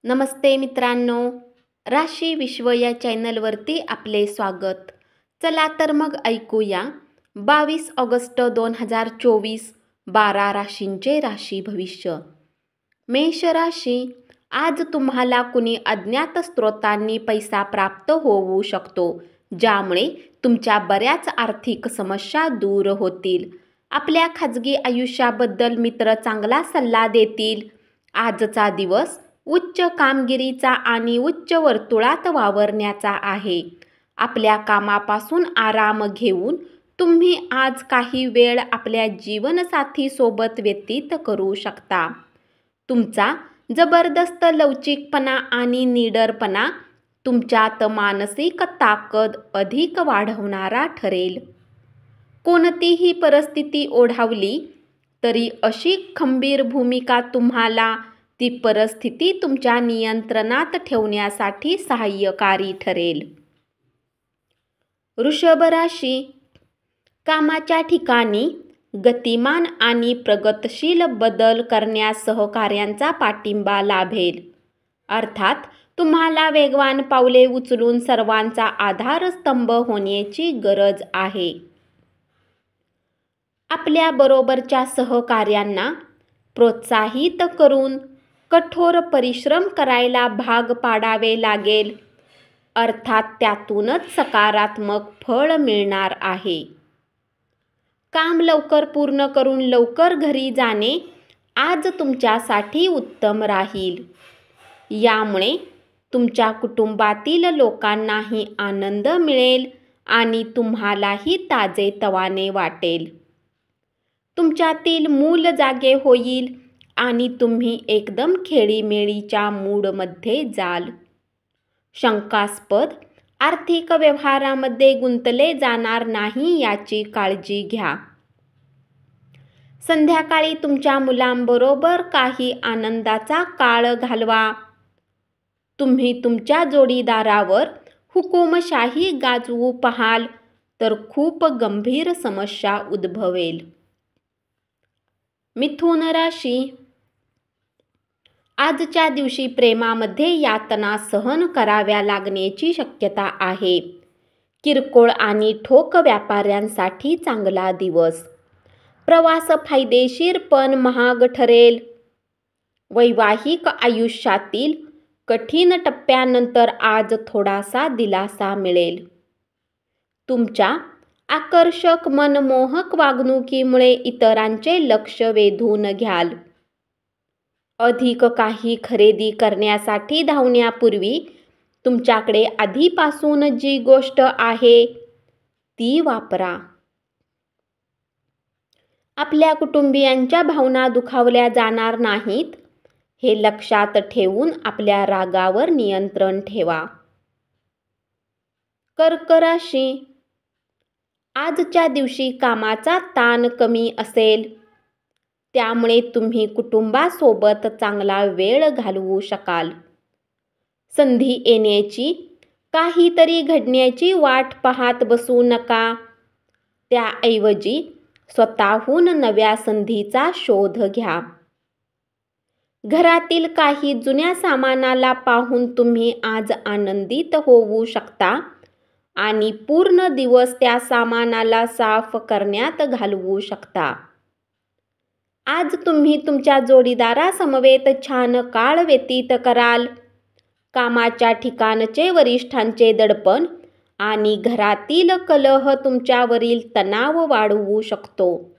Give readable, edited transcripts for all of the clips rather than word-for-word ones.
नमस्ते मित्रांनो, राशी विश्व या चॅनलवरती आपले स्वागत. चला तर मग ऐकूया 22 ऑगस्ट 2024 12 राशींचे राशी भविष्य. मेष राशी, आज तुम्हाला कुणी अज्ञात स्रोतांनी पैसा प्राप्त होऊ शकतो, ज्यामुळे तुमच्या बऱ्याच आर्थिक समस्या दूर होतील. आपल्या खाजगी आयुष्याबद्दल मित्र चांगला सल्ला देतील. आजचा दिवस उच्च कामगिरीचा आणि उच्च वर्तुळात वावरण्याचा आहे. आपल्या कामापासून आराम घेऊन तुम्ही आज काही वेळ आपल्या जीवनसाथीसोबत व्यतीत करू शकता. तुमचा जबरदस्त लवचिकपणा आणि निडरपणा तुमच्यात मानसिक ताकद अधिक वाढवणारा ठरेल. कोणतीही परिस्थिती ओढावली तरी अशी खंबीर भूमिका तुम्हाला ती परिस्थिती तुमच्या नियंत्रणात ठेवण्यासाठी सहाय्यकारी ठरेल. वृषभ राशी, कामाच्या ठिकाणी गतिमान आणि प्रगतशील बदल करण्यास सहकाऱ्यांचा पाठिंबा लाभेल. अर्थात तुम्हाला वेगवान पावले उचलून सर्वांचा आधारस्तंभ होण्याची गरज आहे. आपल्या बरोबरच्या सहकाऱ्यांना प्रोत्साहित करून कठोर परिश्रम करायला भाग पाडावे लागेल. अर्थात त्यातूनच सकारात्मक फळ मिळणार आहे. काम लवकर पूर्ण करून लवकर घरी जाणे आज तुमच्यासाठी उत्तम राहील. यामुळे तुमच्या कुटुंबातील लोकांनाही आनंद मिळेल आणि तुम्हालाही ताजेतवाने वाटेल. तुमच्यातील मूल जागे होईल आणि तुम्ही एकदम खेळीमेळीच्या मूडमध्ये जाल. शंकास्पद आर्थिक व्यवहारामध्ये गुंतले जाणार नाही याची काळजी घ्या. संध्याकाळी तुमच्या मुलांबरोबर काही आनंदाचा काळ घालवा. तुम्ही तुमच्या जोडीदारावर हुकूमशाही गाजवू पाहाल तर खूप गंभीर समस्या उद्भवेल. मिथुन राशी, आजच्या दिवशी प्रेमामध्ये यातना सहन कराव्या लागण्याची शक्यता आहे. किरकोळ आणि ठोक व्यापाऱ्यांसाठी चांगला दिवस. प्रवास फायदेशीर पण महाग ठरेल. वैवाहिक आयुष्यातील कठीण टप्प्यानंतर आज थोडासा दिलासा मिळेल. तुमच्या आकर्षक मनमोहक वागणुकीमुळे इतरांचे लक्ष वेधून घ्याल. अधिक काही खरेदी करण्यासाठी धावण्यापूर्वी तुमच्याकडे आधीपासून जी गोष्ट आहे ती वापरा. आपल्या कुटुंबियांच्या भावना दुखावल्या जाणार नाहीत हे लक्षात ठेवून आपल्या रागावर नियंत्रण ठेवा. कर्क राशी, आजच्या दिवशी कामाचा ताण कमी असेल, त्यामुळे तुम्ही कुटुंबासोबत चांगला वेळ घालवू शकाल. संधी येण्याची, काहीतरी घडण्याची वाट पाहत बसू नका. त्याऐवजी स्वतःहून नव्या संधीचा शोध घ्या. घरातील काही जुन्या सामानाला पाहून तुम्ही आज आनंदित होऊ शकता आणि पूर्ण दिवस त्या सामानाला साफ करण्यात घालवू शकता. आज तुम्ही तुमच्या जोडीदारासमवेत छान काळ व्यतीत कराल. कामाच्या ठिकाणचे वरिष्ठांचे दडपण आणि घरातील कलह तुमच्यावरील तणाव वाढवू शकतो.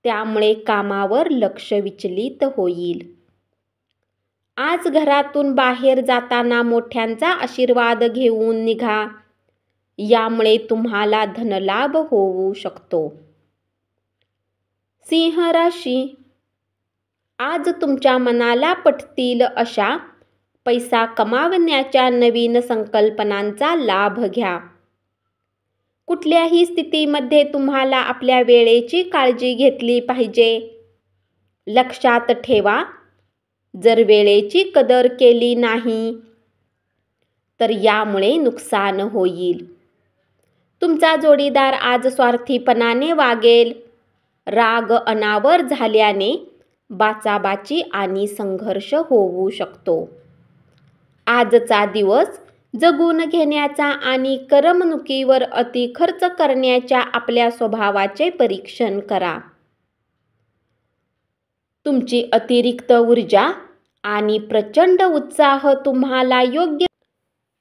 त्यामुळे कामावर लक्ष विचलित होईल. आज घरातून बाहेर जाताना मोठ्यांचा आशीर्वाद घेऊन निघा. यामुळे तुम्हाला धनलाभ होऊ शकतो. सिंह राशी, आज तुमच्या मनाला पटतील अशा पैसा कमावण्याच्या नवीन संकल्पनांचा लाभ घ्या. कुठल्याही स्थितीमध्ये तुम्हाला आपल्या वेळेची काळजी घेतली पाहिजे. लक्षात ठेवा, जर वेळेची कदर केली नाही तर यामुळे नुकसान होईल. तुमचा जोडीदार आज स्वार्थीपणाने वागेल. राग अनावर झाल्याने बाचाबाची आणि संघर्ष होऊ शकतो. आजचा दिवस जगून घेण्याचा आणि करमणुकीवर अति खर्च करण्याच्या आपल्या स्वभावाचे परीक्षण करा. तुमची अतिरिक्त ऊर्जा आणि प्रचंड उत्साह तुम्हाला योग्य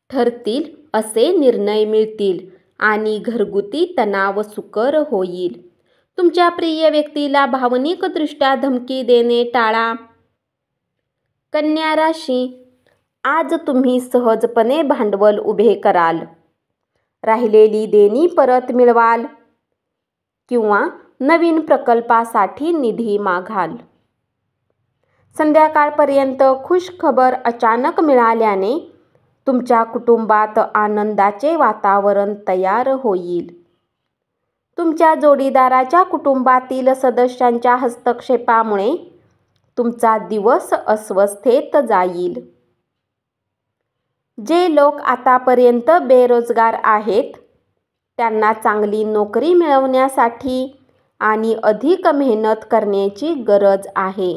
ठरतील असे निर्णय मिळतील आणि घरगुती तणाव सुकर होईल. तुमच्या प्रिय व्यक्तीला भावनिकदृष्ट्या धमकी देणे टाळा. कन्या राशी, आज तुम्ही सहजपणे भांडवल उभे कराल, राहिलेली देणी परत मिळवाल किंवा नवीन प्रकल्पासाठी निधी मागाल. संध्याकाळपर्यंत खुशखबर अचानक मिळाल्याने तुमच्या कुटुंबात आनंदाचे वातावरण तयार होईल. तुमच्या जोडीदाराच्या कुटुंबातील सदस्यांच्या हस्तक्षेपामुळे तुमचा दिवस अस्वस्थतेत जाईल. जे लोक आतापर्यंत बेरोजगार आहेत त्यांना चांगली नोकरी मिळवण्यासाठी आणि अधिक मेहनत करण्याची गरज आहे.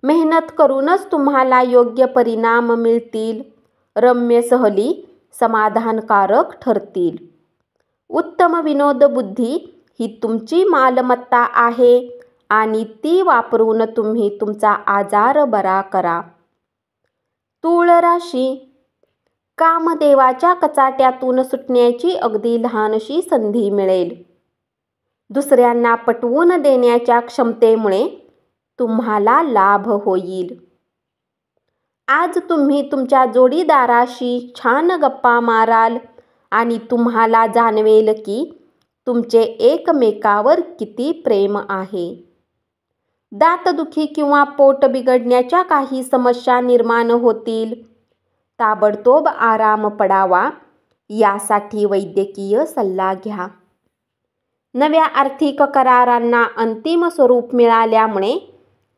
मेहनत करूनच तुम्हाला योग्य परिणाम मिळतील. रम्य सहली समाधानकारक ठरतील. उत्तम विनोदबुद्धी ही तुमची मालमत्ता आहे आणि ती वापरून तुम्ही तुमचा आजार बरा करा. तूळ राशी, कामदेवाच्या कचाट्यातून सुटण्याची अगदी लहानशी संधी मिळेल. दुसऱ्यांना पटवून देण्याच्या क्षमतेमुळे तुम्हाला लाभ होईल. आज तुम्ही तुमच्या जोडीदाराशी छान गप्पा माराल आणि तुम्हाला जाणवेल की तुमचे एकमेकावर किती प्रेम आहे. दातदुखी किंवा पोट बिघडण्याच्या काही समस्या निर्माण होतील. ताबडतोब आराम पडावा यासाठी वैद्यकीय सल्ला घ्या. नव्या आर्थिक करारांना अंतिम स्वरूप मिळाल्यामुळे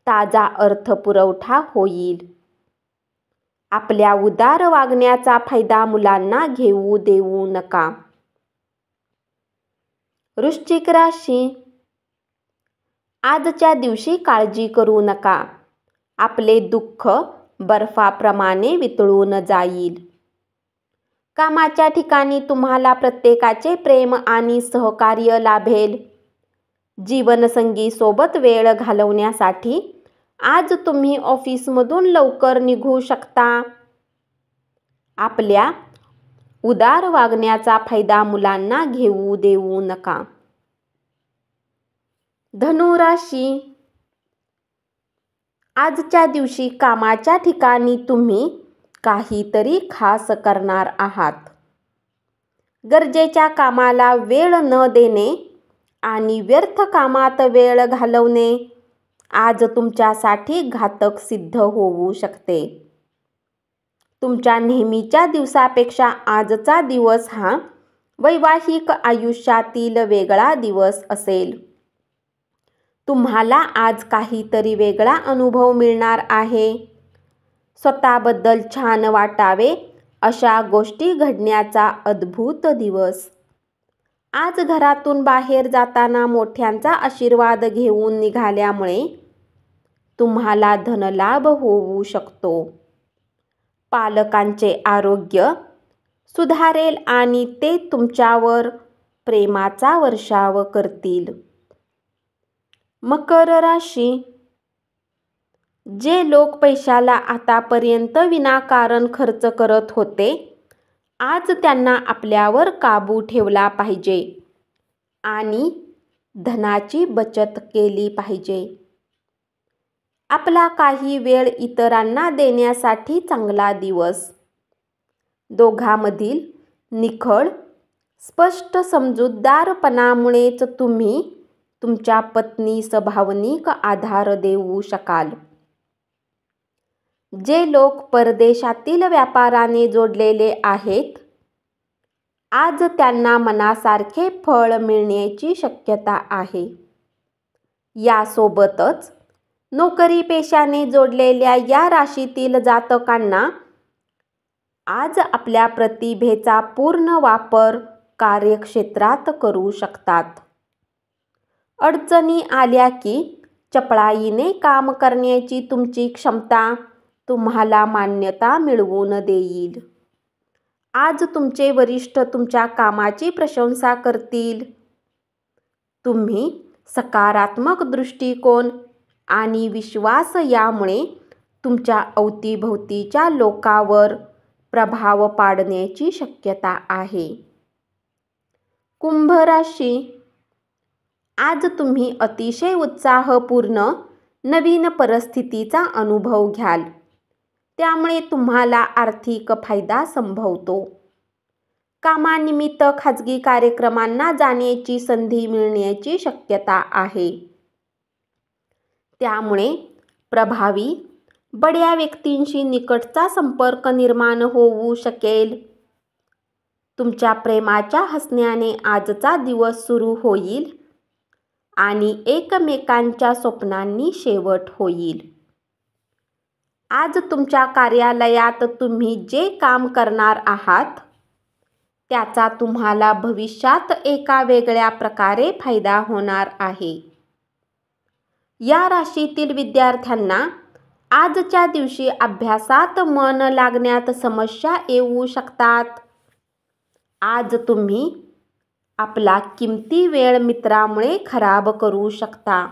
ताजा अर्थपुरवठा होईल. आपल्या उदार वागण्याचा फायदा मुलांना घेऊ देऊ नका. वृश्चिक राशी, आजच्या दिवशी काळजी करू नका. आपले दुःख बर्फाप्रमाणे वितळून जाईल. कामाच्या ठिकाणी तुम्हाला प्रत्येकाचे प्रेम आणि सहकार्य लाभेल. जीवनसंगी सोबत वेळ घालवण्यासाठी आज तुम्ही ऑफिसमधून लवकर निघू शकता. आपल्या उदार वागण्याचा फायदा मुलांना घेऊ देऊ नका. धनु राशी, आजच्या दिवशी कामाच्या ठिकाणी तुम्ही काहीतरी खास करणार आहात. गरजेच्या कामाला वेळ न देणे आणि व्यर्थ कामात वेळ घालवणे आज तुमच्यासाठी घातक सिद्ध होऊ शकते. तुमच्या नेहमीच्या दिवसापेक्षा आजचा दिवस हा वैवाहिक आयुष्यातील वेगळा दिवस असेल. तुम्हाला आज काहीतरी वेगळा अनुभव मिळणार आहे. स्वतःबद्दल छान वाटावे अशा गोष्टी घडण्याचा अद्भुत दिवस. आज घरातून बाहेर जाताना मोठ्यांचा आशीर्वाद घेऊन निघाल्यामुळे तुम्हाला धनलाभ होऊ शकतो. पालकांचे आरोग्य सुधारेल आणि ते तुमच्यावर प्रेमाचा वर्षाव करतील. मकर राशी, जे लोक पैशाला आतापर्यंत विनाकारण खर्च करत होते आज त्यांना आपल्यावर काबू ठेवला पाहिजे आणि धनाची बचत केली पाहिजे. आपला काही वेळ इतरांना देण्यासाठी चांगला दिवस. दोघांमधील निखळ स्पष्ट समजूतदारपणामुळेच तुम्ही तुमच्या पत्नीस भावनिक आधार देऊ शकाल. जे लोक परदेशातील व्यापाराने जोडलेले आहेत आज त्यांना मनासारखे फळ मिळण्याची शक्यता आहे. यासोबतच नोकरी पेशाने जोडलेल्या या राशीतील जातकांना आज आपल्या प्रतिभेचा पूर्ण वापर कार्यक्षेत्रात करू शकतात. अडचणी आल्या की चपळाईने काम करण्याची तुमची क्षमता तुम्हाला मान्यता मिळवून देईल. आज तुमचे वरिष्ठ तुमच्या कामाची प्रशंसा करतील. तुम्ही सकारात्मक दृष्टिकोन आणि विश्वास यामुळे तुमच्या अवतीभोवतीच्या लोकांवर प्रभाव पाडण्याची शक्यता आहे. कुंभ राशी, आज तुम्ही अतिशय उत्साहपूर्ण नवीन परिस्थितीचा अनुभव घ्याल. त्यामुळे तुम्हाला आर्थिक फायदा संभवतो. कामानिमित्त खाजगी कार्यक्रमांना जाण्याची संधी मिळण्याची शक्यता आहे. त्यामुळे प्रभावी बड्या व्यक्तींशी निकटचा संपर्क निर्माण होऊ शकेल. तुमच्या प्रेमाच्या हसण्याने आजचा दिवस सुरू होईल आणि एकमेकांच्या स्वप्नांनी शेवट होईल. आज तुमच्या कार्यालयात तुम्ही जे काम करणार आहात त्याचा तुम्हाला भविष्यात एका वेगळ्या प्रकारे फायदा होणार आहे. या राशीतील विद्यार्थ्यांना आजच्या दिवशी अभ्यासात मन लागण्यात समस्या येऊ शकतात. आज तुम्ही आपला किमती वेळ मित्रामुळे खराब करू शकता.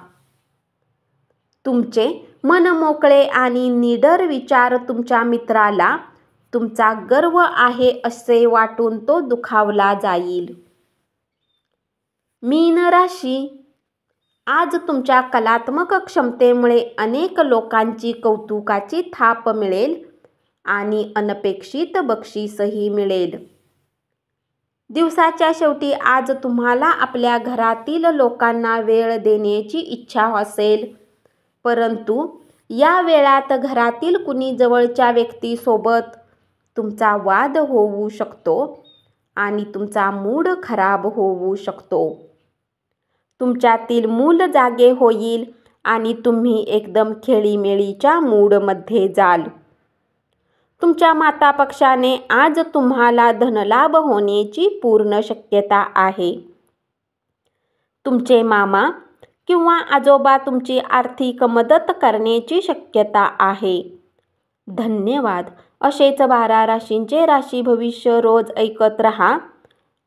तुमचे मनमोकळे आणि निडर विचार तुमच्या मित्राला तुमचा गर्व आहे असे वाटून तो दुखावला जाईल. मीन राशी, आज तुमच्या कलात्मक क्षमतेमुळे अनेक लोकांची कौतुकाची थाप मिळेल आणि अनपेक्षित बक्षीसही मिळेल. दिवसाच्या शेवटी आज तुम्हाला आपल्या घरातील लोकांना वेळ देण्याची इच्छा असेल, परंतु या वेळात घरातील कुणी जवळच्या व्यक्तीसोबत तुमचा वाद होऊ शकतो आणि तुमचा मूड खराब होऊ शकतो. तुमच्यातील मूल जागे होईल आणि तुम्ही एकदम खेळीमेळीच्या मूडमध्ये जाल. तुमच्या मातापक्षाने आज तुम्हाला धनलाभ होण्याची पूर्ण शक्यता आहे. तुमचे मामा किंवा आजोबा तुमची आर्थिक मदत करण्याची शक्यता आहे. धन्यवाद. असेच 12 राशींचे राशी भविष्य रोज ऐकत रहा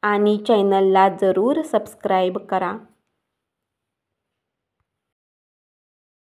आणि चॅनलला जरूर सबस्क्राईब करा.